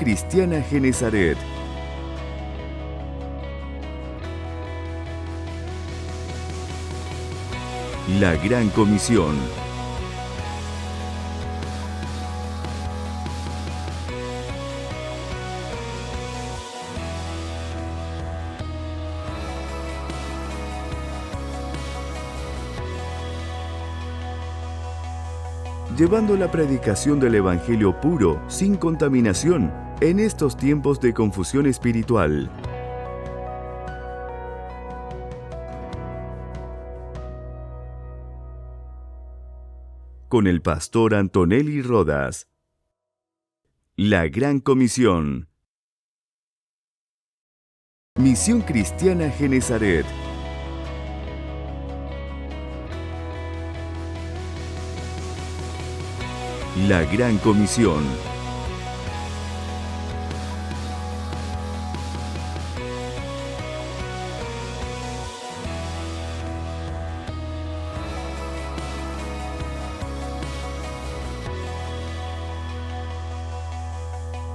Cristiana Genesaret. La Gran Comisión. Llevando la predicación del Evangelio puro, sin contaminación, en estos tiempos de confusión espiritual. Con el pastor Antonelli Rodas. La Gran Comisión. Misión Cristiana Genesaret. La Gran Comisión.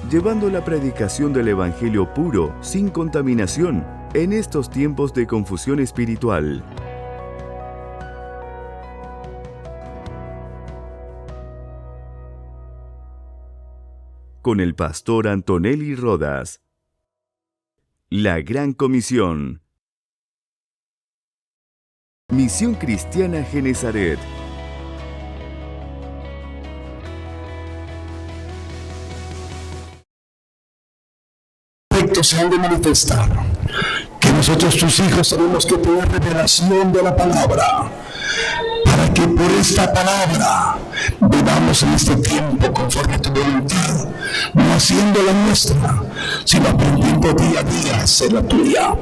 Llevando la predicación del Evangelio puro, sin contaminación, en estos tiempos de confusión espiritual. Con el pastor Antonelli Rodas. La Gran Comisión. Misión Cristiana Genesaret. Se han de manifestar que nosotros, tus hijos, tenemos que tener revelación de la palabra, para que por esta palabra vivamos en este tiempo conforme a tu voluntad, no haciendo la nuestra, sino aprendiendo día a día a hacer la tuya,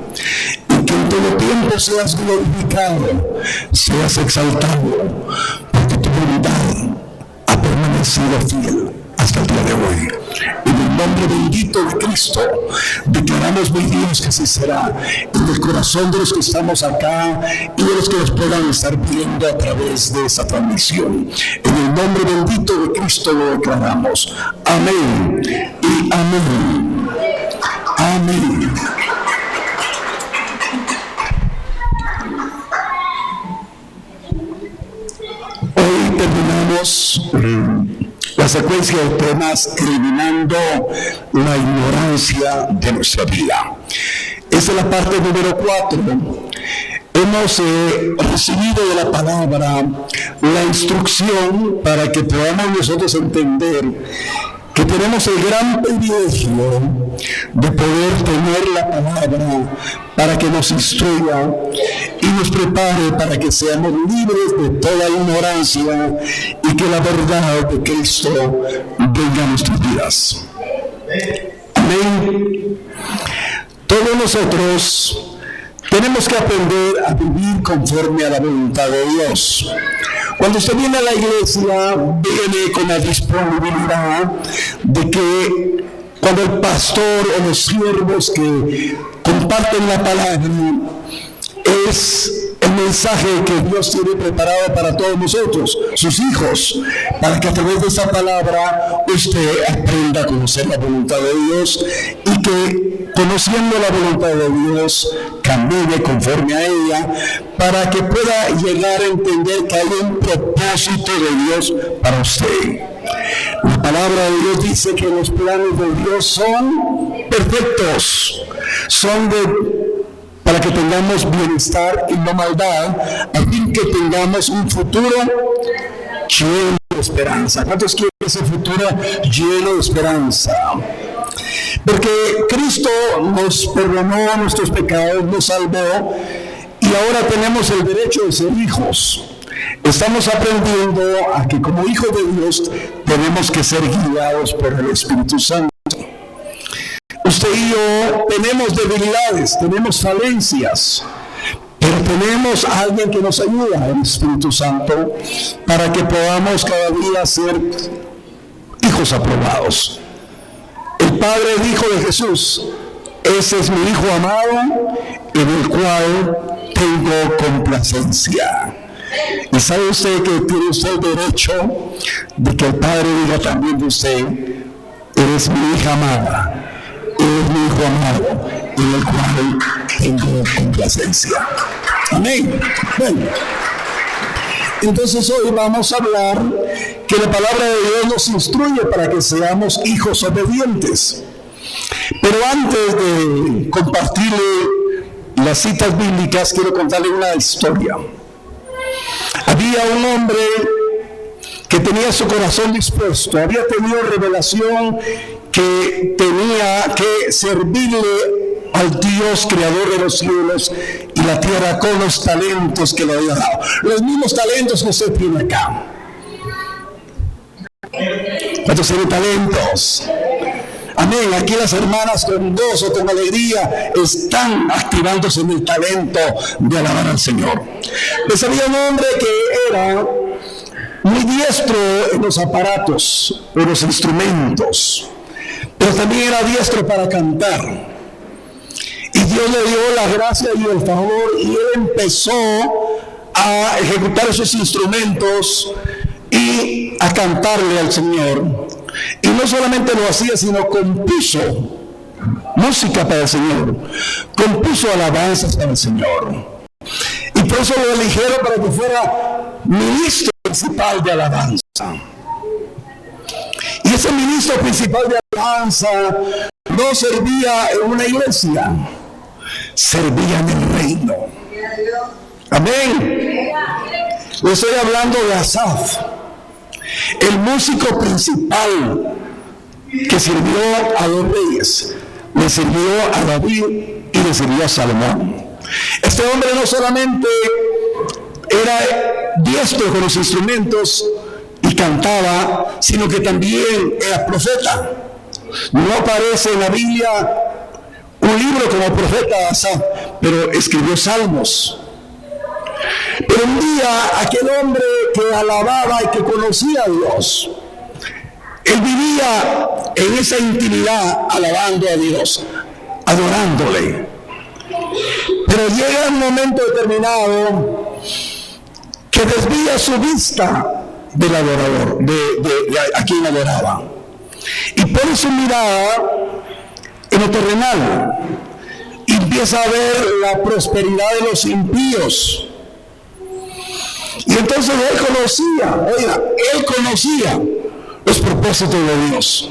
y que en todo tiempo seas glorificado, seas exaltado, porque tu voluntad ha permanecido fiel hasta el día de hoy. En el nombre bendito de Cristo, declaramos, mi Dios, que así será en el corazón de los que estamos acá y de los que nos puedan estar viendo a través de esta transmisión. En el nombre bendito de Cristo lo declaramos. Amén y amén. Amén. Hoy terminamos la secuencia de temas eliminando la ignorancia de nuestra vida. Esta es la parte número 4. Hemos recibido de la palabra la instrucción para que podamos nosotros entender que tenemos el gran privilegio de poder tener la palabra para que nos instruya y nos prepare para que seamos libres de toda ignorancia y que la verdad de Cristo venga a nuestras vidas. Amén. Todos nosotros tenemos que aprender a vivir conforme a la voluntad de Dios. Cuando usted viene a la iglesia, viene con la disponibilidad de que cuando el pastor o los siervos que comparten la palabra es el mensaje que Dios tiene preparado para todos nosotros, sus hijos, para que a través de esa palabra usted aprenda a conocer la voluntad de Dios y que, conociendo la voluntad de Dios, camine conforme a ella, para que pueda llegar a entender que hay un propósito de Dios para usted. La palabra de Dios dice que los planes de Dios son perfectos, son para que tengamos bienestar y no maldad, a fin que tengamos un futuro lleno de esperanza. ¿Cuántos quieren ese futuro lleno de esperanza? Porque Cristo nos perdonó nuestros pecados, nos salvó, y ahora tenemos el derecho de ser hijos. Estamos aprendiendo a que como hijos de Dios tenemos que ser guiados por el Espíritu Santo. Usted y yo tenemos debilidades, tenemos falencias, pero tenemos a alguien que nos ayuda, el Espíritu Santo, para que podamos cada día ser hijos aprobados. El Padre dijo de Jesús: ese es mi Hijo amado, en el cual tengo complacencia. Y sabe usted que tiene usted el derecho de que el Padre diga también de usted: eres mi hija amada, eres mi hijo amado, en el cual tengo complacencia. Amén. Bueno, entonces hoy vamos a hablar que la palabra de Dios nos instruye para que seamos hijos obedientes. Pero antes de compartirle las citas bíblicas, quiero contarle una historia. Había un hombre que tenía su corazón dispuesto, había tenido revelación que tenía que servirle al Dios creador de los cielos y la tierra con los talentos que le había dado. Los mismos talentos que usted tiene acá. ¿Cuántos tienen talentos? Amén. Aquí las hermanas con gozo, con alegría, están activándose en el talento de alabar al Señor. Pues había un hombre que era muy diestro en los aparatos, en los instrumentos, pero también era diestro para cantar. Y Dios le dio la gracia y el favor, y él empezó a ejecutar esos instrumentos y a cantarle al Señor. Y no solamente lo hacía, sino compuso música para el Señor, compuso alabanzas para el Señor. Y por eso lo eligieron para que fuera ministro principal de alabanza. Y ese ministro principal de alabanza no servía en una iglesia, servía en el reino. Amén. Le estoy hablando de Asaf, el músico principal que sirvió a los reyes, le sirvió a David y le sirvió a Salomón. Este hombre no solamente era diestro con los instrumentos y cantaba, sino que también era profeta. No aparece en la Biblia un libro como profeta Asaf, pero escribió salmos. Pero un día aquel hombre que alababa y que conocía a Dios, él vivía en esa intimidad alabando a Dios, adorándole. Pero llega un momento determinado que desvía su vista del adorador, de a quien adoraba, y pone su mirada en lo terrenal y empieza a ver la prosperidad de los impíos. Y entonces él conocía los propósitos de Dios.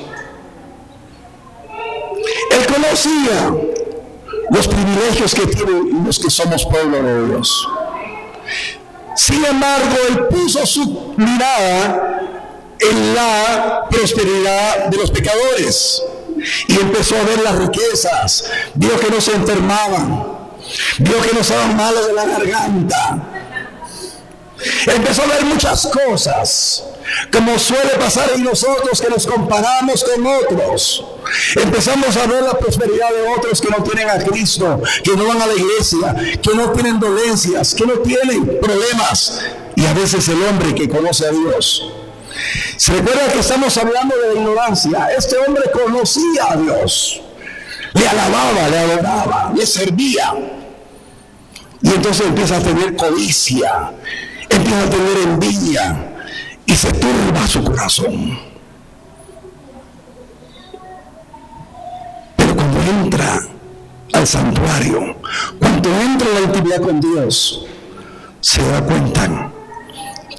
Él conocía los privilegios que tienen los que somos pueblo de Dios. Sin embargo, él puso su mirada en la prosperidad de los pecadores y empezó a ver las riquezas. Vio que no se enfermaban, vio que no estaban malos de la garganta. Empezó a ver muchas cosas, como suele pasar en nosotros que nos comparamos con otros. Empezamos a ver la prosperidad de otros que no tienen a Cristo, que no van a la iglesia, que no tienen dolencias, que no tienen problemas. Y a veces el hombre que conoce a Dios. Se recuerda que estamos hablando de la ignorancia. Este hombre conocía a Dios, le alababa, le adoraba, le servía. Y entonces empieza a tener codicia, empieza a tener envidia y se turba su corazón. Pero cuando entra al santuario, cuando entra en la intimidad con Dios, se da cuenta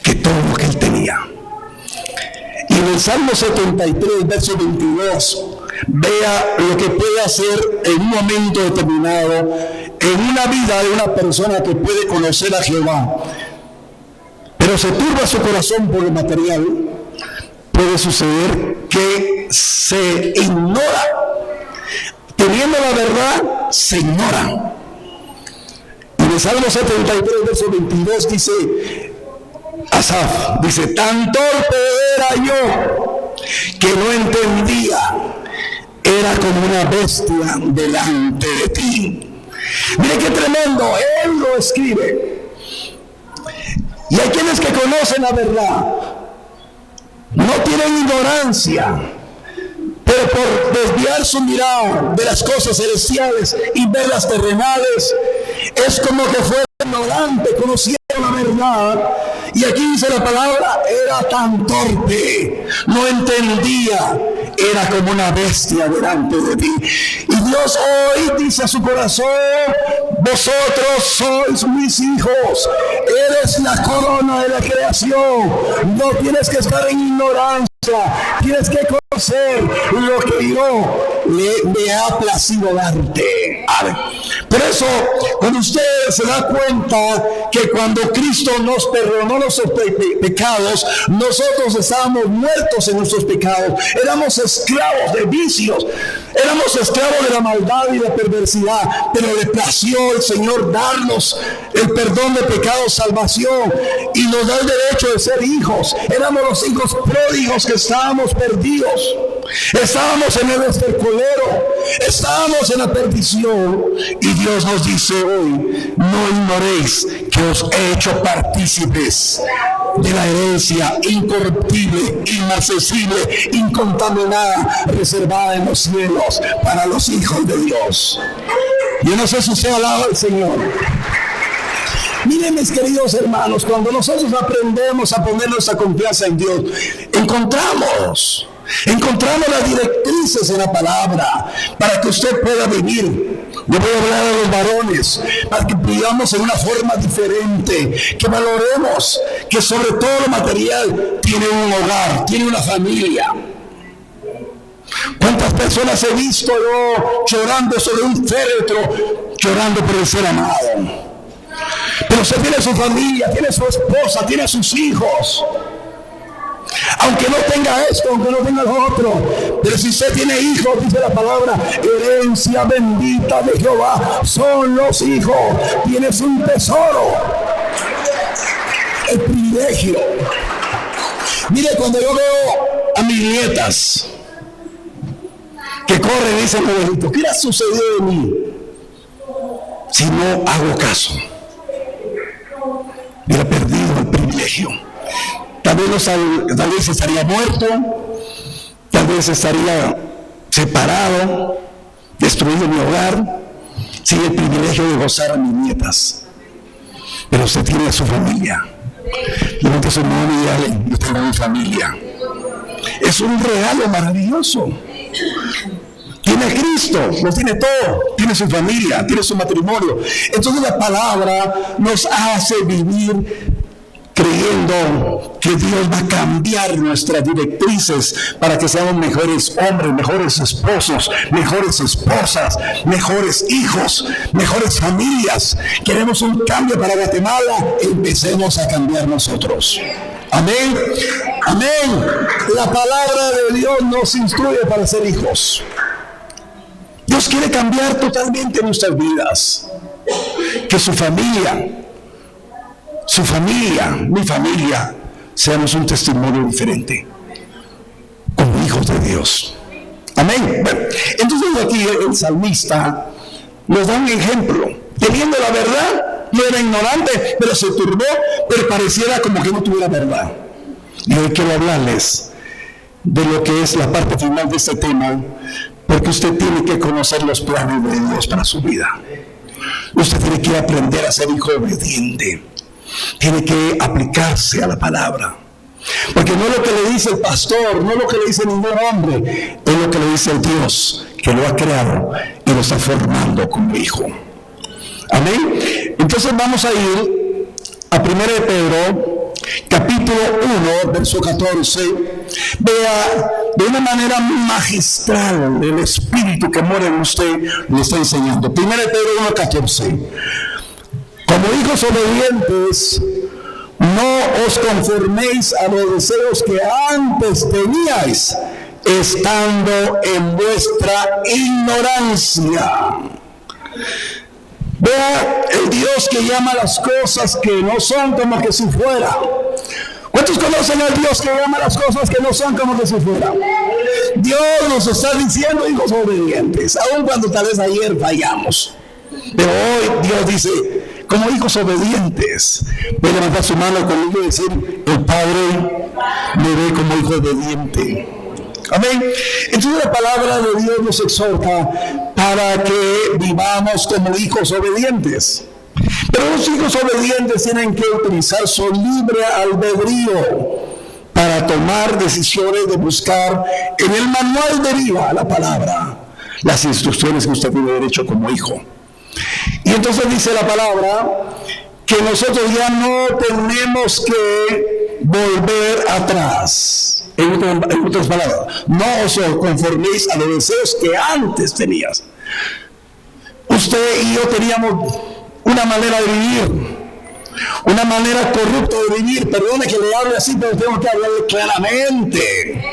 que todo lo que él tenía. Y en el Salmo 73, verso 22, vea lo que puede hacer en un momento determinado, en una vida de una persona que puede conocer a Jehová, pero se turba su corazón por el material. Puede suceder que se ignora. Teniendo la verdad, se ignora. Y en el Salmo 73, verso 22 dice, Asaf dice, tan torpe era yo que no entendía, era como una bestia delante de ti. Mire qué tremendo, él lo escribe. Y hay quienes que conocen la verdad, no tienen ignorancia, pero por desviar su mirada de las cosas celestiales y ver las terrenales, es como que fue ignorante, conociendo la verdad. Y aquí dice la palabra, era tan torpe, no entendía, era como una bestia delante de ti. Y Dios hoy dice a su corazón: vosotros sois mis hijos, eres la corona de la creación, no tienes que estar en ignorancia, tienes que conocer lo que yo me ha placido darte. Por eso, cuando usted se da cuenta que cuando Cristo nos perdonó nuestros pecados, nosotros estábamos muertos en nuestros pecados, éramos esclavos de vicios, éramos esclavos de la maldad y la perversidad, pero le plació el Señor darnos el perdón de pecados, salvación, y nos da el derecho de ser hijos. Éramos los hijos pródigos que estábamos perdidos, estábamos en el estercolero, estábamos en la perdición, y Dios nos dice hoy: no ignoréis que os he hecho partícipes de la herencia incorruptible, inmarcesible, incontaminada, reservada en los cielos para los hijos de Dios. Yo no sé si usted alaba al Señor. Miren, mis queridos hermanos, cuando nosotros aprendemos a poner nuestra confianza en Dios, encontramos las directrices en la palabra para que usted pueda vivir. Yo voy a hablar a los varones para que vivamos en una forma diferente, que valoremos que sobre todo lo material tiene un hogar, tiene una familia. ¿Cuántas personas he visto yo llorando sobre un féretro, llorando por el ser amado? Pero usted tiene su familia, tiene su esposa, tiene sus hijos. Aunque no tenga esto, aunque no tenga lo otro, pero si usted tiene hijos, dice la palabra, herencia bendita de Jehová son los hijos. Tienes un tesoro, el privilegio. Mire, cuando yo veo a mis nietas que corren y dicen: abuelito, ¿qué ha sucedido de mí si no hago caso? Hubiera perdido el privilegio. Tal vez estaría muerto, tal vez estaría separado, destruido mi hogar, sin el privilegio de gozar a mis nietas. Pero usted tiene a su familia. Levante su mano y dígale: yo tengo mi familia. Es un regalo maravilloso. Tiene a Cristo, lo tiene todo, tiene su familia, tiene su matrimonio. Entonces la palabra nos hace vivir creyendo que Dios va a cambiar nuestras directrices para que seamos mejores hombres, mejores esposos, mejores esposas, mejores hijos, mejores familias. Queremos un cambio para Guatemala, empecemos a cambiar nosotros. Amén, amén. La palabra de Dios nos instruye para ser hijos. Dios quiere cambiar totalmente nuestras vidas. Que su familia, mi familia, seamos un testimonio diferente como hijos de Dios. Amén. Bueno, entonces aquí el salmista nos da un ejemplo. Teniendo la verdad, no era ignorante, pero se turbó, pero pareciera como que no tuviera verdad. Y hoy quiero hablarles de lo que es la parte final de este tema, porque usted tiene que conocer los planes de Dios para su vida. Usted tiene que aprender a ser hijo obediente. Tiene que aplicarse a la palabra. Porque no es lo que le dice el pastor, no es lo que le dice ningún hombre, es lo que le dice el Dios que lo ha creado y lo está formando como hijo. Amén. Entonces vamos a ir a 1 de Pedro, capítulo 1, verso 14. Vea de una manera magistral el Espíritu que mora en usted, le está enseñando. 1 de Pedro 1, 14. Como hijos obedientes, no os conforméis a los deseos que antes teníais, estando en vuestra ignorancia. Vea el Dios que llama las cosas que no son como que si fuera. ¿Cuántos conocen al Dios que llama las cosas que no son como que si fuera? Dios nos está diciendo hijos obedientes, aun cuando tal vez ayer fallamos. Pero hoy Dios dice, como hijos obedientes, voy a levantar su mano conmigo y decir, el Padre me ve como hijo obediente. Amén. Entonces la palabra de Dios nos exhorta para que vivamos como hijos obedientes. Pero los hijos obedientes tienen que utilizar su libre albedrío para tomar decisiones de buscar en el manual de vida la palabra, las instrucciones que usted tiene derecho como hijo. Y entonces dice la palabra que nosotros ya no tenemos que volver atrás. En otras palabras, no os conforméis a los deseos que antes tenías. Usted y yo teníamos una manera de vivir, una manera corrupta de vivir. Perdone que le hable así, pero tengo que hablarle claramente.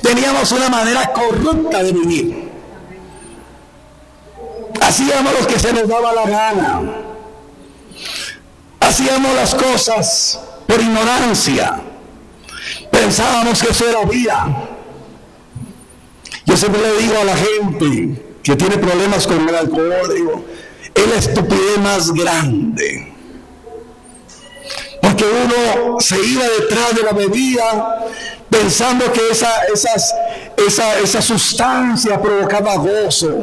Teníamos una manera corrupta de vivir. Hacíamos lo que se nos daba la gana. Hacíamos las cosas por ignorancia. Pensábamos que eso era vida. Yo siempre le digo a la gente que tiene problemas con el alcohol, digo, es la estupidez más grande. Porque uno se iba detrás de la bebida pensando que esa sustancia provocaba gozo,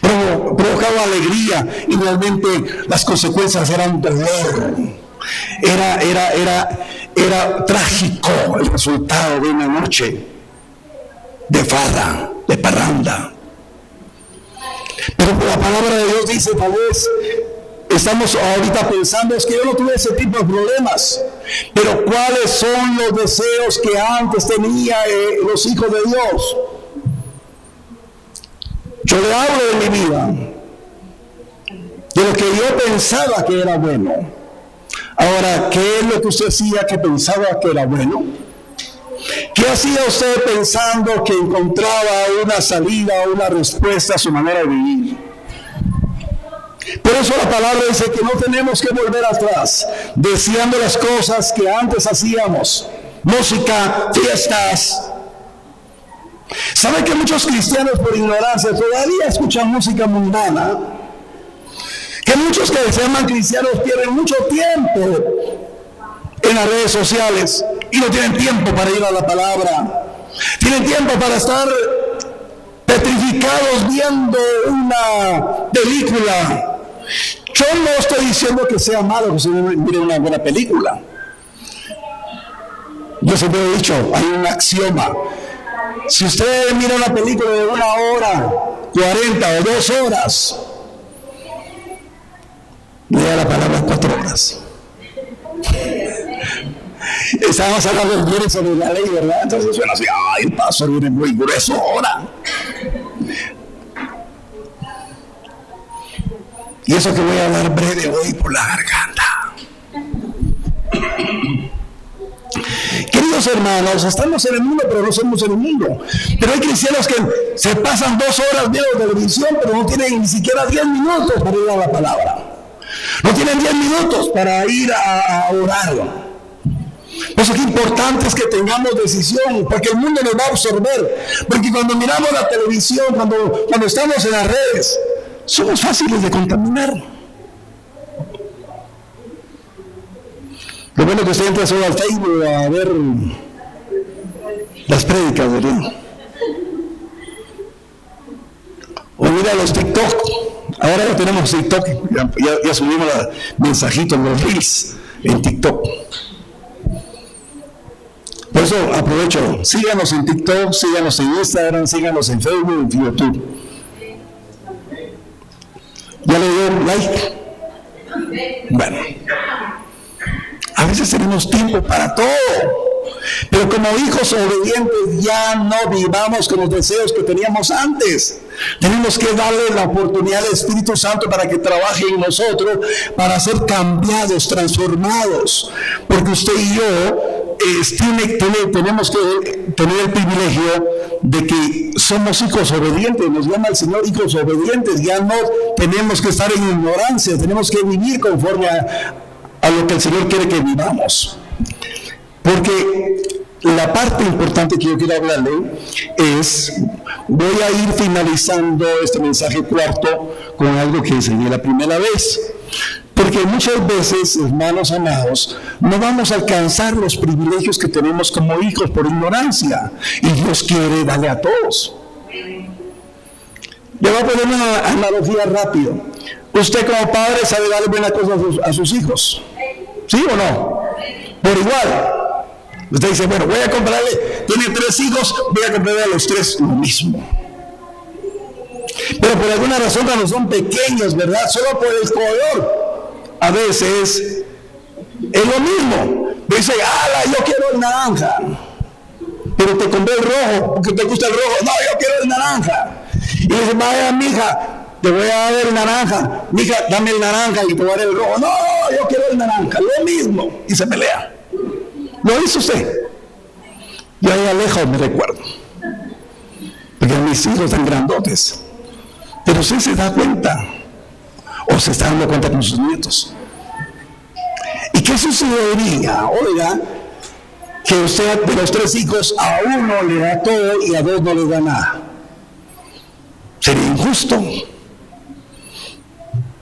provocaba alegría, y realmente las consecuencias eran dolor. Era trágico el resultado de una noche de farra, de parranda. Pero la palabra de Dios dice, tal vez estamos ahorita pensando, es que yo no tuve ese tipo de problemas, pero ¿cuáles son los deseos que antes tenía los hijos de Dios? Yo le hablo de mi vida, de lo que yo pensaba que era bueno. Ahora, ¿qué es lo que usted hacía que pensaba que era bueno? ¿Qué hacía usted pensando que encontraba una salida, una respuesta a su manera de vivir? Por eso la palabra dice que no tenemos que volver atrás, deseando las cosas que antes hacíamos. Música, fiestas. ¿Sabe que muchos cristianos por ignorancia todavía escuchan música mundana? Que muchos que se llaman cristianos pierden mucho tiempo en las redes sociales y no tienen tiempo para ir a la palabra. Tienen tiempo para estar petrificados viendo una película. Yo no estoy diciendo que sea malo que se mire una buena película. Yo siempre he dicho, hay un axioma. Si usted mira una película de 1 hora, 40 o 2 horas, lea la palabra 4 horas. Estábamos hablando bien sobre la ley, ¿verdad? Entonces suena así, ay, el pastor viene muy grueso ahora. Y eso que voy a hablar breve hoy por la garganta. Queridos hermanos, estamos en el mundo, pero no somos en el mundo. Pero hay cristianos que se pasan 2 horas viendo televisión, pero no tienen ni siquiera 10 minutos para ir a la palabra. No tienen 10 minutos para ir a orar. Por eso que importante es que tengamos decisión, porque el mundo nos va a absorber. Porque cuando miramos la televisión, cuando estamos en las redes, somos fáciles de contaminar. Lo bueno que usted entra solo al Facebook a ver las prédicas, ¿verdad? O mira los TikTok. Ahora ya tenemos TikTok, ya subimos los mensajitos, los reels en TikTok. Por eso aprovecho, síganos en TikTok, síganos en Instagram, síganos en Facebook, en YouTube. ¿Ya le dio like? Bueno, a veces tenemos tiempo para todo, pero como hijos obedientes ya no vivamos con los deseos que teníamos antes. Tenemos que darle la oportunidad al Espíritu Santo para que trabaje en nosotros, para ser cambiados, transformados, porque usted y yo tenemos que tener el privilegio de que somos hijos obedientes. Nos llama el Señor hijos obedientes. Ya no tenemos que estar en ignorancia, tenemos que vivir conforme a lo que el Señor quiere que vivamos. Porque la parte importante que yo quiero hablarle es, voy a ir finalizando este mensaje cuarto con algo que enseñé la primera vez. Porque muchas veces, hermanos amados, no vamos a alcanzar los privilegios que tenemos como hijos por ignorancia. Y Dios quiere darle a todos. Le voy a poner una analogía rápida. Usted como padre sabe darle buenas cosas a sus hijos. ¿Sí o no? Por igual. Usted dice, bueno, voy a comprarle, tiene 3 hijos, voy a comprarle a los 3 lo mismo. Pero por alguna razón cuando son pequeños, ¿verdad? Solo por el color, a veces es lo mismo. Dice, yo quiero el naranja. Pero te compré el rojo, porque te gusta el rojo. No, yo quiero el naranja. Y dice, vaya, mija, te voy a dar el naranja. Mija, dame el naranja y te voy a dar el rojo. No, yo quiero el naranja, lo mismo. Y se pelea. ¿Lo hizo usted? Yo ahí a lejos me recuerdo. Porque mis hijos están grandotes. Pero usted se da cuenta, o se está dando cuenta con sus nietos. ¿Y qué sucedería? Oiga, que usted de los 3 hijos a uno le da todo y a 2 no le da nada. Sería injusto.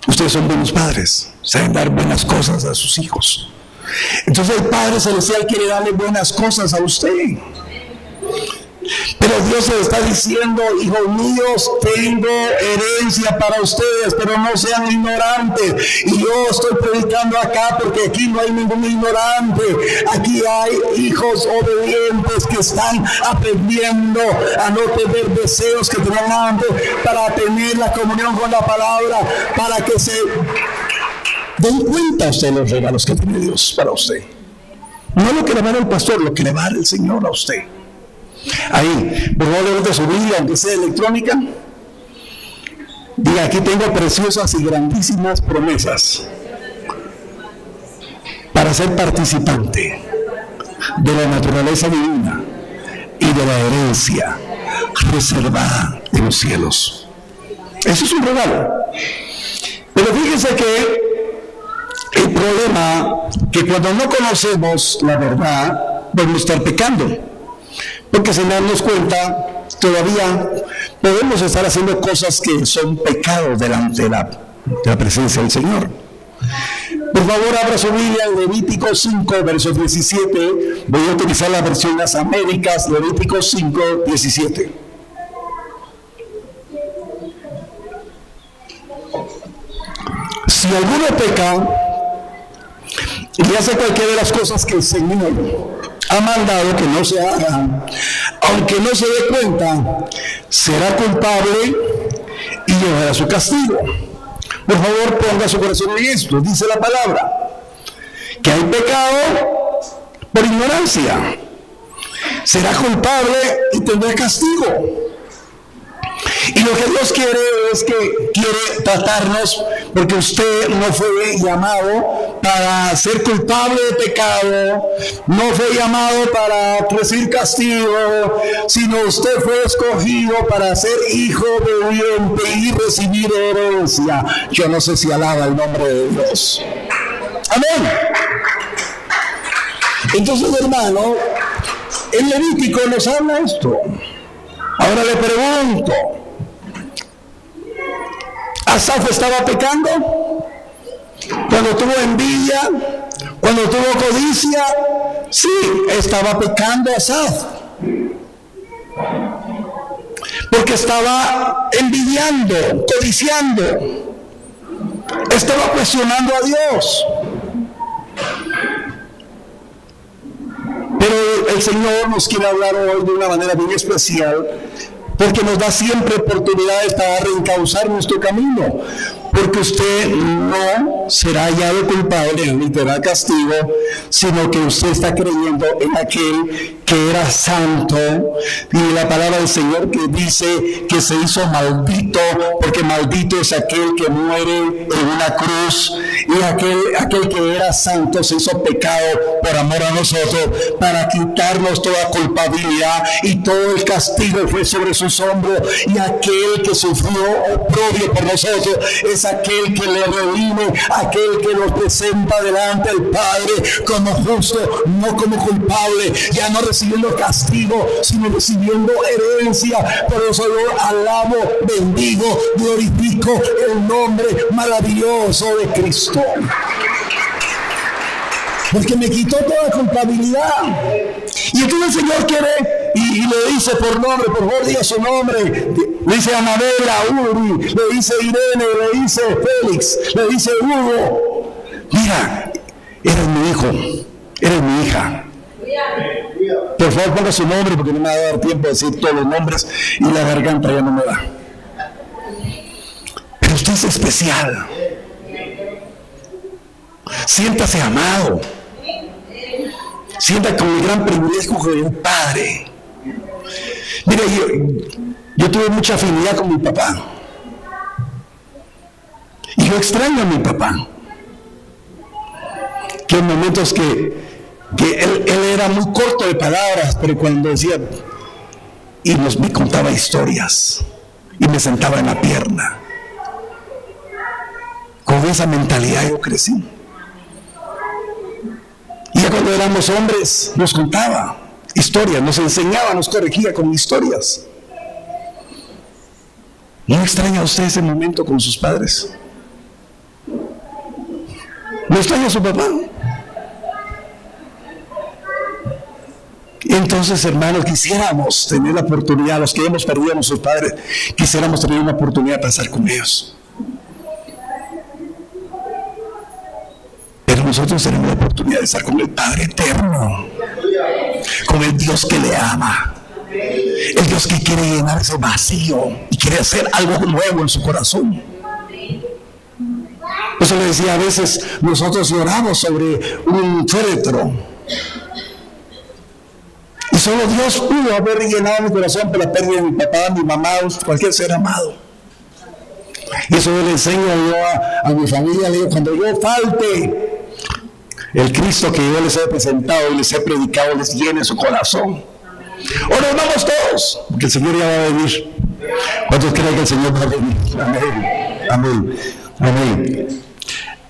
Ustedes son buenos padres, saben dar buenas cosas a sus hijos. Entonces el Padre Celestial quiere darle buenas cosas a usted. Pero Dios le está diciendo, hijos míos, tengo herencia para ustedes, pero no sean ignorantes. Y yo estoy predicando acá porque aquí no hay ningún ignorante. Aquí hay hijos obedientes que están aprendiendo a no tener deseos que tenían antes, para tener la comunión con la palabra, para que se den cuenta usted los regalos que tiene Dios para usted. No lo que le va a dar el pastor, lo que le va a dar el Señor a usted. Ahí, por favor, de su Biblia, aunque sea electrónica, diga, aquí tengo preciosas y grandísimas promesas para ser participante de la naturaleza divina y de la herencia reservada en los cielos. Eso es un regalo. Pero fíjense que el problema que cuando no conocemos la verdad, vamos a estar pecando. Porque sin darnos cuenta, todavía podemos estar haciendo cosas que son pecados delante de la presencia del Señor. Por favor, abra su Biblia en Levítico 5, verso 17. Voy a utilizar la versión Las Américas, Levítico 5, 17. Si alguno peca y hace cualquiera de las cosas que el Señor ha mandado que no se hagan, aunque no se dé cuenta, será culpable y llevará su castigo. Por favor, ponga su corazón en esto. Dice la palabra que hay pecado por ignorancia, será culpable y tendrá castigo. Y lo que Dios quiere es que quiere tratarnos, porque usted no fue llamado para ser culpable de pecado, no fue llamado para recibir castigo, sino usted fue escogido para ser hijo obediente y recibir herencia. Yo no sé si alaba el nombre de Dios. Amén. Entonces, hermano, el Levítico nos habla esto. Ahora le pregunto, ¿Asaf estaba pecando? Cuando tuvo envidia, cuando tuvo codicia, sí, estaba pecando Asaf. Porque estaba envidiando, codiciando, estaba cuestionando a Dios. Pero el Señor nos quiere hablar hoy de una manera bien especial, porque nos da siempre oportunidades para reencauzar nuestro camino. Porque usted no será hallado culpable ni tendrá castigo, sino que usted está creyendo en aquel que era santo. Y la palabra del Señor que dice que se hizo maldito, porque maldito es aquel que muere en una cruz. Y aquel que era santo se hizo pecado por amor a nosotros, para quitarnos toda culpabilidad, y todo el castigo fue sobre sus hombros. Y aquel que sufrió oprobio por nosotros es aquel que le redime, aquel que nos presenta delante del Padre como justo, no como culpable, ya no recibiendo castigo, sino recibiendo herencia. Por eso yo alabo, bendigo, glorifico el nombre maravilloso de Cristo, porque me quitó toda culpabilidad. Y entonces el Señor quiere, y le dice por nombre, por favor diga su nombre, le dice a Anabela, Uri, le dice Irene, le dice Félix, le dice Hugo, mira, eres mi hijo, eres mi hija, Por favor, ponga su nombre porque no me va a dar tiempo de decir todos los nombres y la garganta ya no me da. Pero usted es especial. Siéntase amado. Sienta con el gran privilegio de un padre. Mire, yo tuve mucha afinidad con mi papá. Y yo extraño a mi papá. Que en momentos que él era muy corto de palabras, pero cuando decía, me contaba historias, y me sentaba en la pierna. Con esa mentalidad yo crecí. Y ya cuando éramos hombres, nos contaba historias, nos enseñaba, nos corregía con historias. ¿No extraña usted ese momento con sus padres? ¿No extraña a su papá? Entonces, hermanos, quisiéramos tener la oportunidad, los que hemos perdido a nuestros padres, quisiéramos tener una oportunidad para estar con ellos. Pero nosotros tenemos la oportunidad de estar con el Padre eterno, con el Dios que le ama, el Dios que quiere llenar ese vacío y quiere hacer algo nuevo en su corazón. Por eso le decía, a veces nosotros lloramos sobre un féretro y solo Dios pudo haber llenado mi corazón por la pérdida de mi papá, mi mamá, cualquier ser amado. Y eso yo le enseño a mi familia, le digo, cuando yo falte, el Cristo que yo les he presentado y les he predicado les llene su corazón. O nos vamos todos, porque el Señor ya va a venir. ¿Cuántos creen que el Señor va a venir? Amén, amén, amén.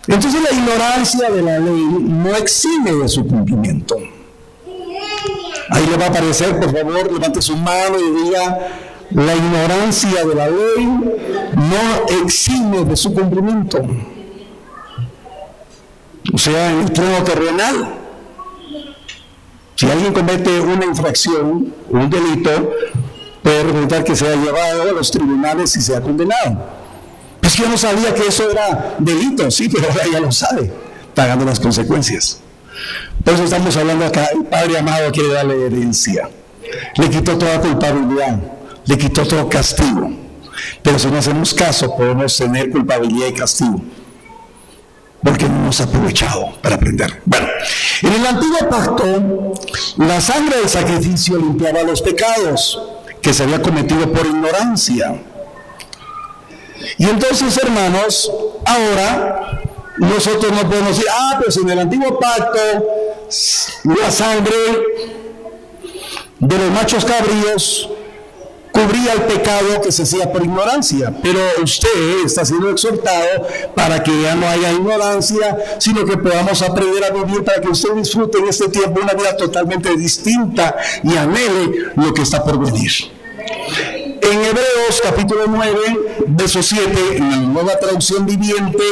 Entonces la ignorancia de la ley no exime de su cumplimiento. Ahí le va a aparecer, por favor, levante su mano y diga, la ignorancia de la ley no exime de su cumplimiento. O sea, en el plano terrenal, si alguien comete una infracción, un delito, puede resultar que sea llevado a los tribunales y sea condenado. Pues yo no sabía que eso era delito, sí, pero ahora ya lo sabe, pagando las consecuencias. Por eso estamos hablando acá, el Padre amado quiere darle herencia. Le quitó toda culpabilidad, le quitó todo castigo. Pero si no hacemos caso, podemos tener culpabilidad y castigo, porque no hemos aprovechado para aprender. Bueno, en el antiguo pacto, la sangre del sacrificio limpiaba los pecados que se había cometido por ignorancia. Y entonces, hermanos, ahora nosotros no podemos decir, pues en el antiguo pacto la sangre de los machos cabríos cubría el pecado que se hacía por ignorancia, pero usted está siendo exhortado para que ya no haya ignorancia, sino que podamos aprender a vivir para que usted disfrute en este tiempo una vida totalmente distinta y anhele lo que está por venir. En Hebreos capítulo 9, verso 7, en la Nueva Traducción Viviente,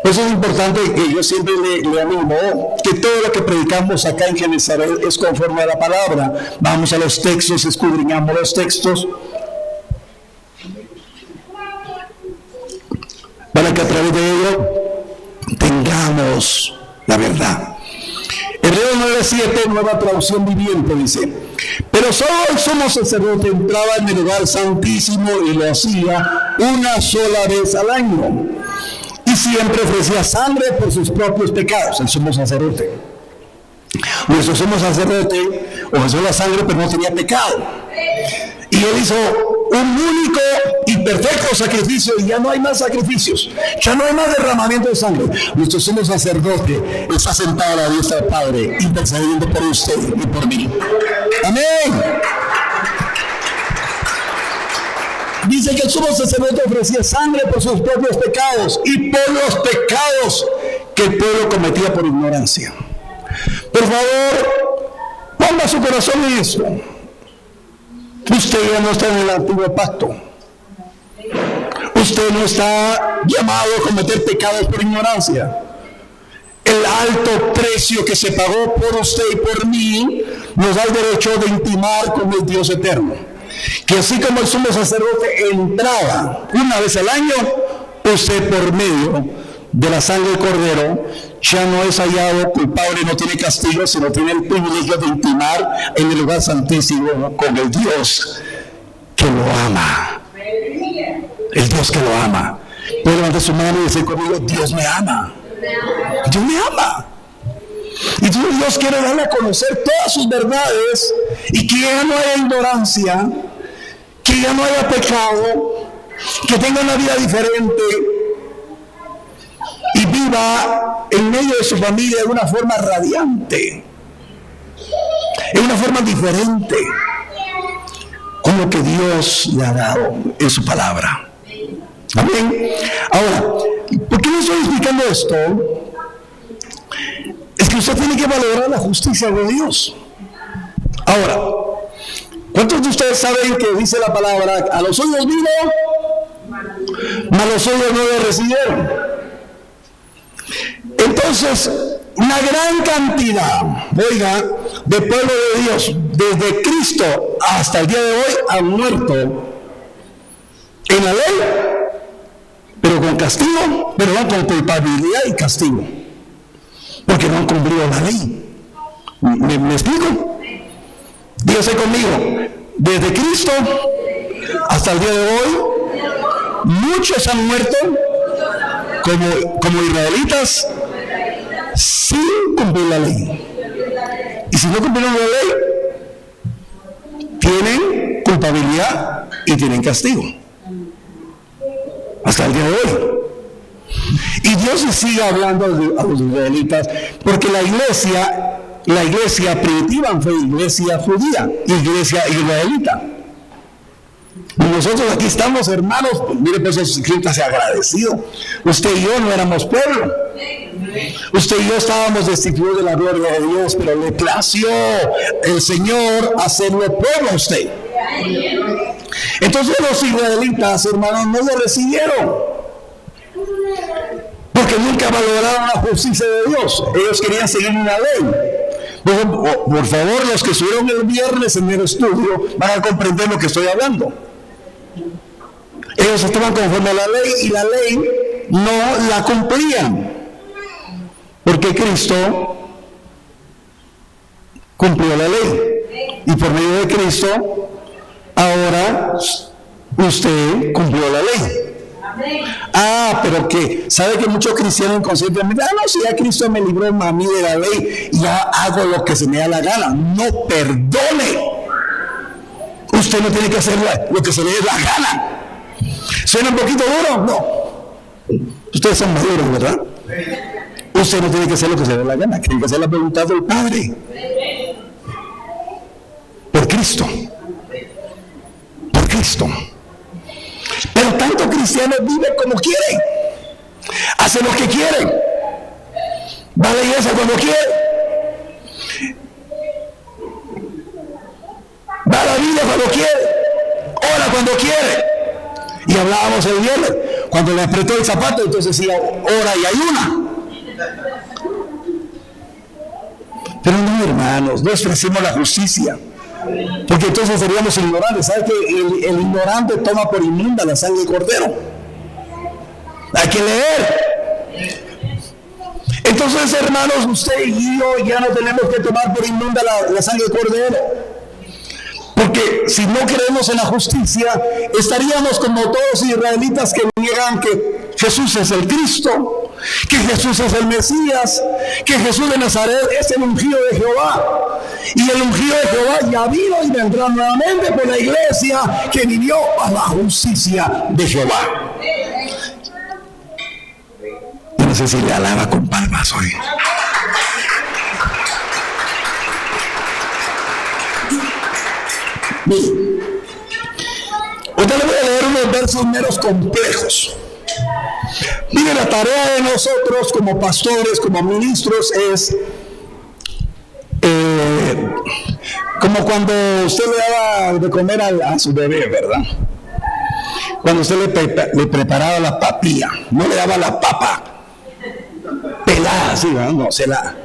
eso es importante, que yo siempre le animo que todo lo que predicamos acá en Genezaret es conforme a la palabra. Vamos a los textos, escudriñamos los textos, para que a través de ello tengamos la verdad. Hebreos 9:7, Nueva Traducción Viviente, dice: pero solo el sumo sacerdote entraba en el lugar santísimo y lo hacía una sola vez al año, y siempre ofrecía sangre por sus propios pecados. El sumo sacerdote, nuestro sumo sacerdote, ofreció la sangre pero no tenía pecado, y él hizo un único y perfecto sacrificio, y ya no hay más sacrificios, ya no hay más derramamiento de sangre. Nuestro sumo sacerdote está sentado a la diestra del Padre, intercediendo por usted y por mí. Amén. Dice que el sumo sacerdote ofrecía sangre por sus propios pecados y por los pecados que el pueblo cometía por ignorancia. Por favor, ponga su corazón en eso. Usted ya no está en el antiguo pacto. Usted no está llamado a cometer pecados por ignorancia. El alto precio que se pagó por usted y por mí nos da el derecho de intimar con el Dios eterno. Que así como el sumo sacerdote entraba una vez al año, usted por medio de la sangre del cordero ya no es hallado culpable, no tiene castigo, sino tiene el privilegio de intimar en el lugar santísimo con el Dios que lo ama. El Dios que lo ama. Puede levantar su mano y decir conmigo: Dios me ama. Dios me ama. Y Dios quiere darle a conocer todas sus verdades y que ya no haya ignorancia, que ya no haya pecado, que tenga una vida diferente y viva en medio de su familia de una forma radiante, en una forma diferente, con lo que Dios le ha dado en su palabra. Amén. Ahora, ¿por qué le estoy explicando esto? Es que usted tiene que valorar la justicia de Dios. Ahora, ¿cuántos de ustedes saben que dice la palabra: a los suyos vino, mas los suyos no le recibieron? Entonces, una gran cantidad, oiga, de pueblo de Dios, desde Cristo hasta el día de hoy, han muerto en la ley, pero con castigo, pero no con culpabilidad y castigo, porque no han cumplido la ley. ¿Me explico? Dígase conmigo: desde Cristo hasta el día de hoy, muchos han muerto como israelitas sin cumplir la ley. Y si no cumplieron la ley, tienen culpabilidad y tienen castigo hasta el día de hoy. Y Dios le sigue hablando a los israelitas, porque la iglesia primitiva fue iglesia judía, iglesia israelita. Y nosotros aquí estamos, hermanos, mire, pues siéntase agradecido. Usted y yo no éramos pueblo. Usted y yo estábamos destituidos de la gloria de Dios, pero le plació el Señor hacerlo pueblo a usted. Entonces los israelitas, hermanos, no lo recibieron, porque nunca valoraron la justicia de Dios. Ellos querían seguir una ley. Por favor, los que estuvieron el viernes en el estudio van a comprender lo que estoy hablando. Ellos estaban conforme a la ley y la ley no la cumplían, porque Cristo cumplió la ley, y por medio de Cristo ahora usted cumplió la ley. Pero que sabe que muchos cristianos inconscientemente: no, si ya Cristo me libró a mí de la ley, ya hago lo que se me da la gana. No, perdone. Usted no tiene que hacer lo que se le dé la gana. ¿Suena un poquito duro? No. Ustedes son maduros, ¿verdad? Usted no tiene que hacer lo que se le dé la gana, tiene que hacer la voluntad del Padre. Por Cristo. Por Cristo. Pero tantos cristianos viven como quieren, hacen lo que quieren, va a la iglesia cuando quiere, va a la Biblia cuando quiere, ora cuando quiere. Y hablábamos el viernes, cuando le apretó el zapato, entonces decía: ora y ayuna. Pero no, hermanos, no ofrecimos la justicia, porque entonces seríamos ignorantes. ¿Sabe que el ignorante toma por inmunda la sangre del cordero? Hay que leer. Entonces, hermanos, usted y yo ya no tenemos que tomar por inmunda la sangre del cordero, porque si no creemos en la justicia, estaríamos como todos los israelitas que niegan que Jesús es el Cristo, que Jesús es el Mesías, que Jesús de Nazaret es el ungido de Jehová. Y el ungido de Jehová ya vino y vendrá nuevamente por la iglesia que vivió a la justicia de Jehová. Yo no sé si le alaba con palmas hoy. Miren, ahorita le voy a leer unos versos menos complejos. Miren, la tarea de nosotros como pastores, como ministros, es como cuando usted le daba de comer a su bebé, ¿verdad? Cuando usted le preparaba la papilla, no le daba la papa pelada, así, ¿verdad? No, se la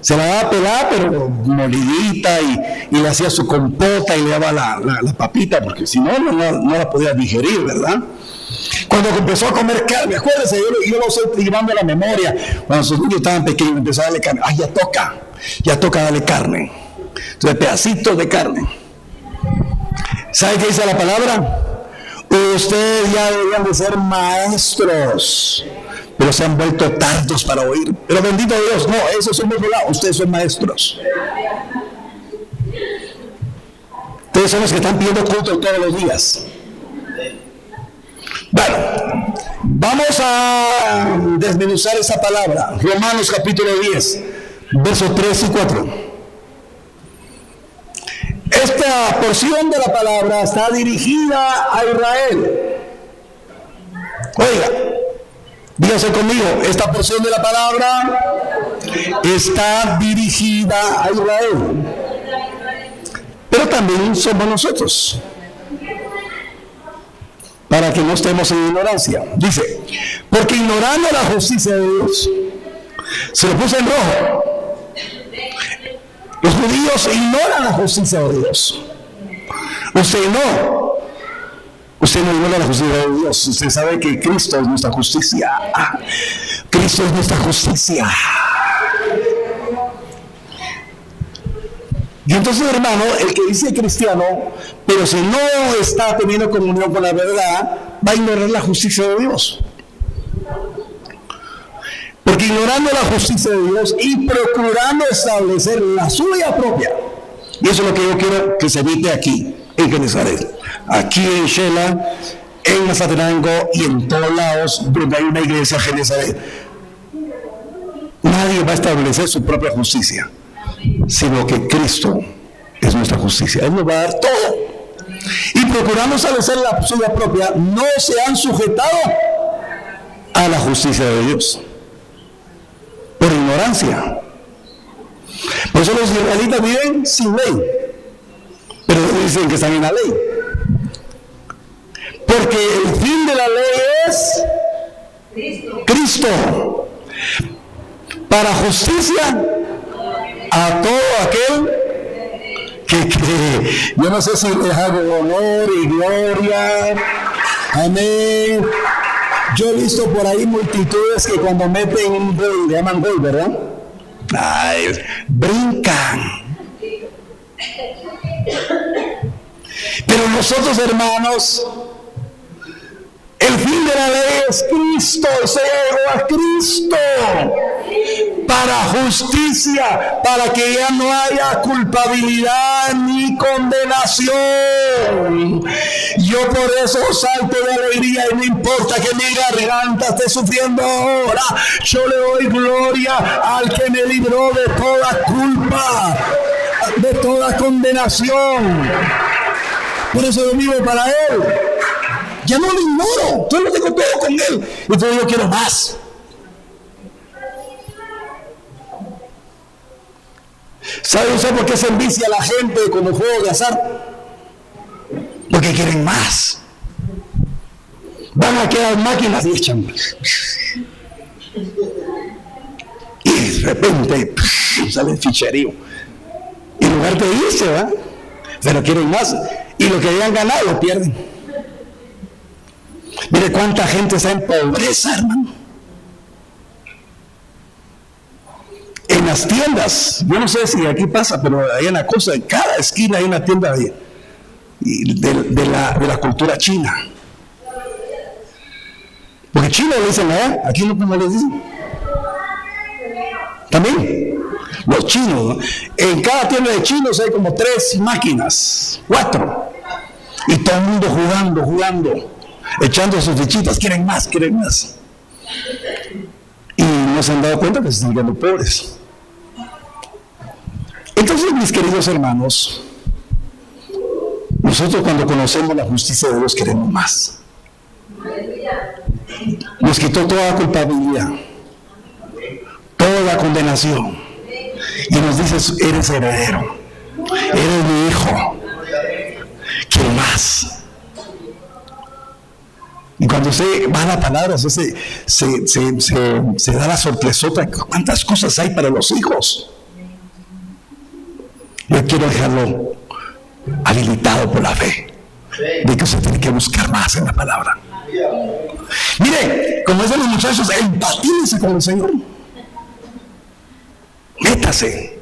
daba pelada, pero molidita, y le hacía su compota y le daba la papita, porque si no la podía digerir, ¿verdad? Cuando empezó a comer carne, acuérdense, yo lo estoy llevando a la memoria. Cuando sus niños estaban pequeños, empezó a darle carne. ¡Ay, ya toca darle carne! Entonces, pedacitos de carne. ¿Sabe qué dice la palabra? Ustedes ya deberían de ser maestros, pero se han vuelto tardos para oír. Pero bendito Dios, no, eso es un otro lado. Ustedes son maestros. Ustedes son los que están pidiendo culto todos los días. Bueno, vamos a desmenuzar esa palabra. Romanos capítulo 10, versos 3 y 4. Esta porción de la palabra está dirigida a Israel. Oiga, dígase conmigo, esta porción de la palabra está dirigida a Israel. Pero también somos nosotros, para que no estemos en ignorancia. Dice, porque ignorando la justicia de Dios, se lo puse en rojo. Los judíos ignoran la justicia de Dios. Usted no ignora la justicia de Dios. Usted sabe que Cristo es nuestra justicia. Cristo es nuestra justicia. Y entonces, hermano, el que dice cristiano, pero si no está teniendo comunión con la verdad, va a ignorar la justicia de Dios. Porque ignorando la justicia de Dios y procurando establecer la suya propia. Y eso es lo que yo quiero que se evite aquí, en Genesaret. Aquí en Shela, en Mazatenango y en todos lados donde hay una iglesia Genesaret. Nadie va a establecer su propia justicia, sino que Cristo es nuestra justicia. Él nos va a dar todo. Y procurando establecer la suya propia, no se han sujetado a la justicia de Dios. Por ignorancia. Por eso los israelitas viven sin ley, pero dicen que están en la ley, porque el fin de la ley es Cristo, para justicia a todo aquel que cree. Yo no sé si les hago honor y gloria. Amén. Yo he visto por ahí multitudes que cuando meten un gol, le llaman gol, ¿verdad? Ay, brincan. Pero nosotros, hermanos, el fin de la ley es Cristo, se llegó a Cristo para justicia, para que ya no haya culpabilidad ni condenación. Yo por eso salto de alegría y no importa que mi garganta esté sufriendo ahora, yo le doy gloria al que me libró de toda culpa, de toda condenación. Por eso yo vivo para Él. Ya no lo ignoro, yo lo tengo todo con Él. Entonces yo quiero más. ¿Sabe usted por qué se envicia a la gente con los juegos de azar? Porque quieren más. Van a quedar máquinas y echan. Y de repente sale el ficherío. Y en lugar de irse, ¿va? Pero quieren más. Y lo que hayan ganado lo pierden. Mire cuánta gente está en pobreza, hermano. En las tiendas, yo no sé si aquí pasa, pero hay una cosa, en cada esquina hay una tienda de la cultura china. Porque chino le dicen, aquí no, como les dicen. También, los chinos, ¿no? En cada tienda de chinos hay como 3 máquinas, 4. Y todo el mundo jugando, echando sus fichitas, quieren más. Y no se han dado cuenta que se están quedando pobres. Entonces, mis queridos hermanos, nosotros cuando conocemos la justicia de Dios queremos más. Nos quitó toda la culpabilidad, toda la condenación, y nos dice, eres heredero, eres mi hijo, quiero más. Y cuando se va a la palabra, se da la sorpresota. ¿Cuántas cosas hay para los hijos? Yo quiero dejarlo habilitado por la fe, de que usted tiene que buscar más en la palabra. Mire, como dicen los muchachos, empatícese con el Señor. Métase.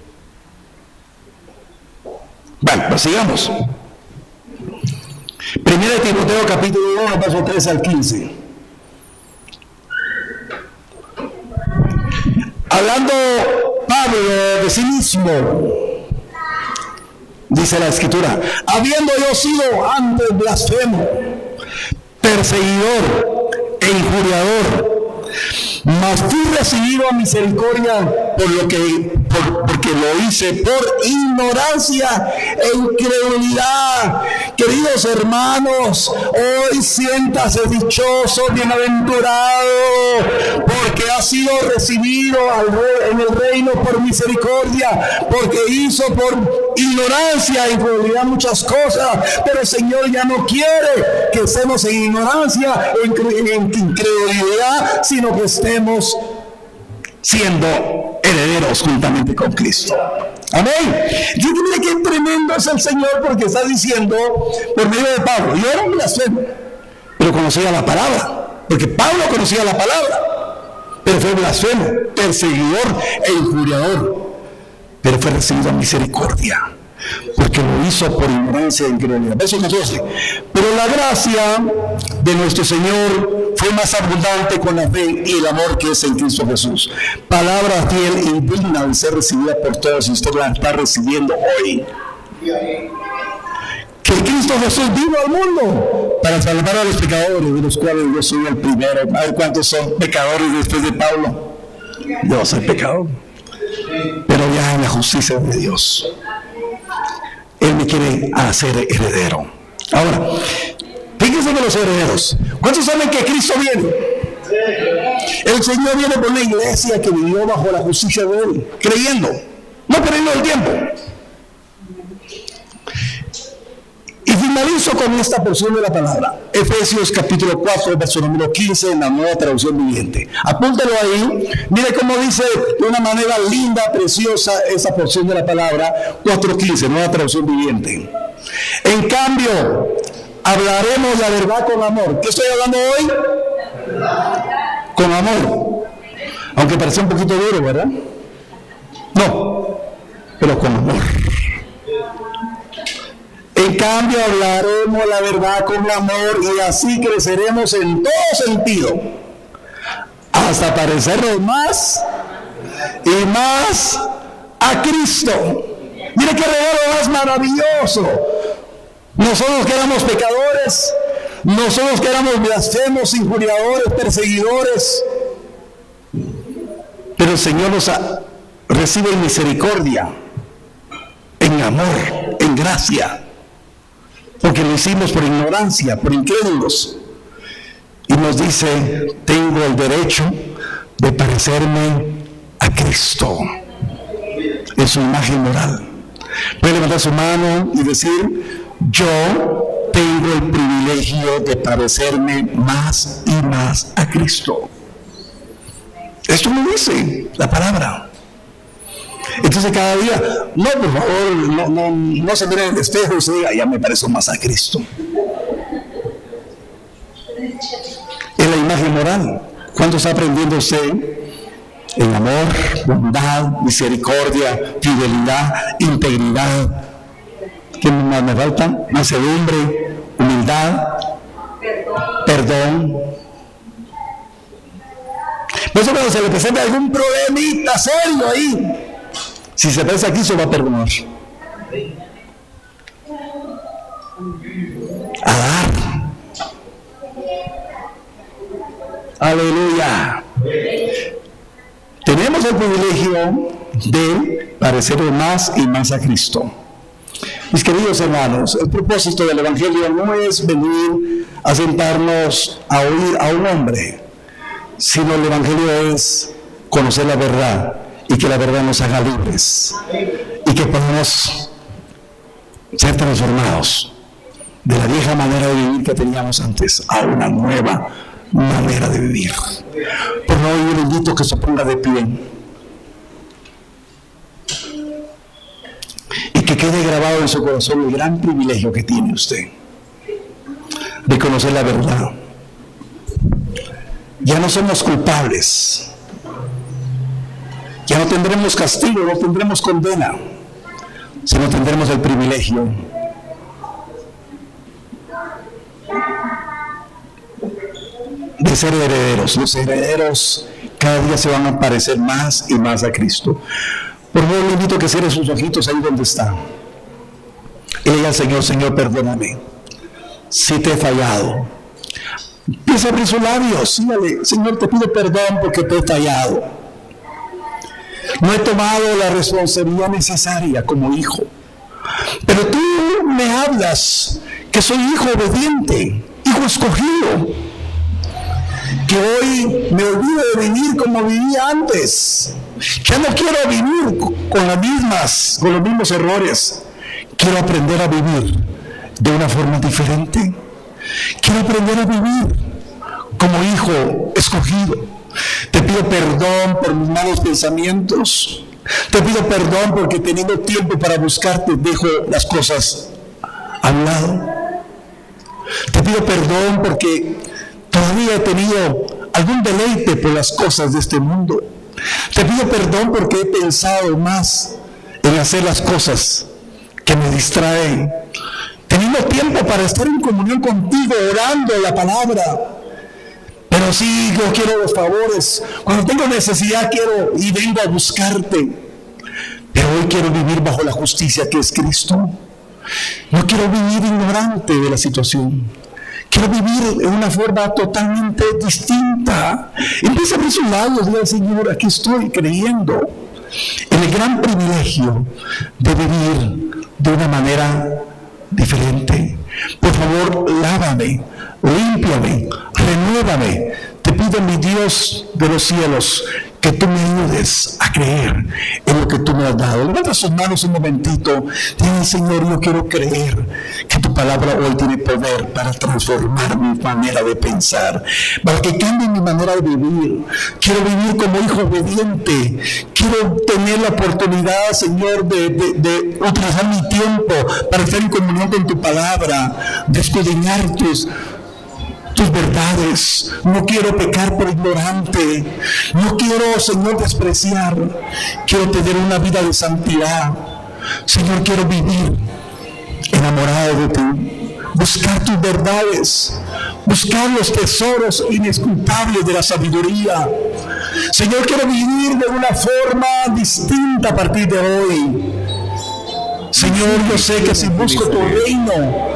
Bueno, pues sigamos. Primera de Timoteo, capítulo 1, verso 13 al 15. Hablando Pablo de sí mismo, dice la Escritura: habiendo yo sido antes blasfemo, perseguidor e injuriador, mas fui recibido a misericordia porque lo hice por ignorancia e incredulidad. Queridos hermanos, hoy siéntase dichoso, bienaventurado, porque ha sido recibido en el reino por misericordia, porque hizo por ignorancia e incredulidad muchas cosas, pero el Señor ya no quiere que estemos en ignorancia o en incredulidad, sino que estemos siendo herederos juntamente con Cristo. Amén. Yo mire qué tremendo es el Señor, porque está diciendo por medio de Pablo: yo era un blasfemo, pero conocía la palabra, porque Pablo conocía la palabra, pero fue blasfemo, perseguidor e injuriador, pero fue recibido en misericordia, porque lo hizo por ignorancia e incredulidad. Verso 14. Pero la gracia de nuestro Señor fue más abundante con la fe y el amor que es en Cristo Jesús. Palabra fiel y digna de ser recibida por todos, y usted la está recibiendo hoy. Que Cristo Jesús vino al mundo para salvar a los pecadores, de los cuales yo soy el primero. A ver cuántos son pecadores después de Pablo. Yo soy pecador, pero ya en la justicia de Dios Él me quiere hacer heredero. Ahora, fíjense de los herederos. ¿Cuántos saben que Cristo viene? El Señor viene por una iglesia que vivió bajo la justicia de Él, creyendo, no perdiendo el tiempo. Y finalizo con esta porción de la palabra. Efesios capítulo 4, verso número 15, en la Nueva Traducción Viviente. Apúntalo ahí. Mire cómo dice de una manera linda, preciosa, esa porción de la palabra. 4:15, Nueva Traducción Viviente. En cambio, hablaremos la verdad con amor. ¿Qué estoy hablando hoy? Con amor. Aunque parece un poquito duro, ¿verdad? No, pero con amor. En cambio, hablaremos la verdad con amor, y así creceremos en todo sentido, hasta parecernos más y más a Cristo. Mire qué regalo más maravilloso. Nosotros que éramos pecadores, nosotros que éramos blasfemos, injuriadores, perseguidores, pero el Señor nos recibe en misericordia, en amor, en gracia, porque lo hicimos por ignorancia, por incrédulos, y nos dice: tengo el derecho de parecerme a Cristo en su imagen moral. Puede levantar su mano y decir: yo tengo el privilegio de parecerme más y más a Cristo. Esto lo dice la palabra. Entonces cada día, no, por favor, no se mire en el espejo y se diga: ya me parezco más a Cristo. Es la imagen moral. ¿Cuánto está aprendiendo usted? En amor, bondad, misericordia, fidelidad, integridad. ¿Qué más me falta? Mansedumbre, humildad, perdón. Por eso cuando se le presenta algún problemita serio ahí, si se piensa aquí, se va a perdonar. A dar. Aleluya. Tenemos el privilegio de parecernos más y más a Cristo. Mis queridos hermanos, el propósito del Evangelio no es venir a sentarnos a oír a un hombre, sino el Evangelio es conocer la verdad, y que la verdad nos haga libres, y que podamos ser transformados de la vieja manera de vivir que teníamos antes a una nueva manera de vivir. Por favor, yo le invito que se ponga de pie y que quede grabado en su corazón el gran privilegio que tiene usted de conocer la verdad, Ya no somos culpables. Ya no tendremos castigo, no tendremos condena, sino tendremos el privilegio de ser herederos. Los herederos cada día se van a parecer más y más a Cristo. Por favor, le invito a que cierre sus ojitos ahí donde está. Y le diga al Señor: Señor, perdóname si te he fallado. Empieza a abrir sus labios. Dígale: Señor, te pido perdón porque te he fallado. No he tomado la responsabilidad necesaria como hijo. Pero tú me hablas que soy hijo obediente, hijo escogido, que hoy me olvido de vivir como vivía antes. Ya no quiero vivir con los mismos errores. Quiero aprender a vivir de una forma diferente. Quiero aprender a vivir como hijo escogido. Te pido perdón por mis malos pensamientos. Te pido perdón porque teniendo tiempo para buscarte dejo las cosas a un lado. Te pido perdón porque todavía he tenido algún deleite por las cosas de este mundo. Te pido perdón porque he pensado más en hacer las cosas que me distraen, teniendo tiempo para estar en comunión contigo, orando la palabra. Pero sí, yo quiero los favores. Cuando tengo necesidad quiero y vengo a buscarte. Pero hoy quiero vivir bajo la justicia que es Cristo. No quiero vivir ignorante de la situación. Quiero vivir en una forma totalmente distinta. Empieza a abrir sus labios y diga: Señor, aquí estoy creyendo en el gran privilegio de vivir de una manera diferente. Por favor, lávame, límpiame, renuévame. Te pido, mi Dios de los cielos, que tú me ayudes a creer en lo que tú me has dado. Levanta sus manos un momentito. Dile: Señor, yo quiero creer que tu palabra hoy tiene poder para transformar mi manera de pensar, para que cambie mi manera de vivir. Quiero vivir como hijo obediente. Quiero tener la oportunidad, Señor, de utilizar mi tiempo para estar en comunión con tu palabra, de escudriñar tus verdades. No quiero pecar por ignorante. No quiero, Señor, despreciar. Quiero tener una vida de santidad. Señor, quiero vivir enamorado de ti. Buscar tus verdades. Buscar los tesoros inescrutables de la sabiduría. Señor, quiero vivir de una forma distinta a partir de hoy. Señor, yo sé que si busco tu reino,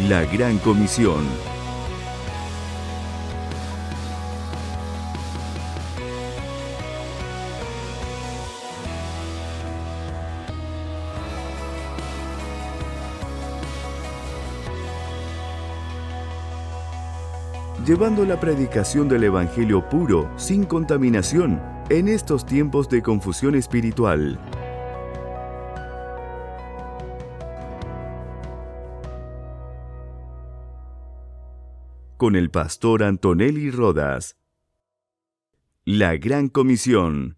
La Gran Comisión. Llevando la predicación del Evangelio puro, sin contaminación, en estos tiempos de confusión espiritual. Con el pastor Antonelli Rodas. La Gran Comisión.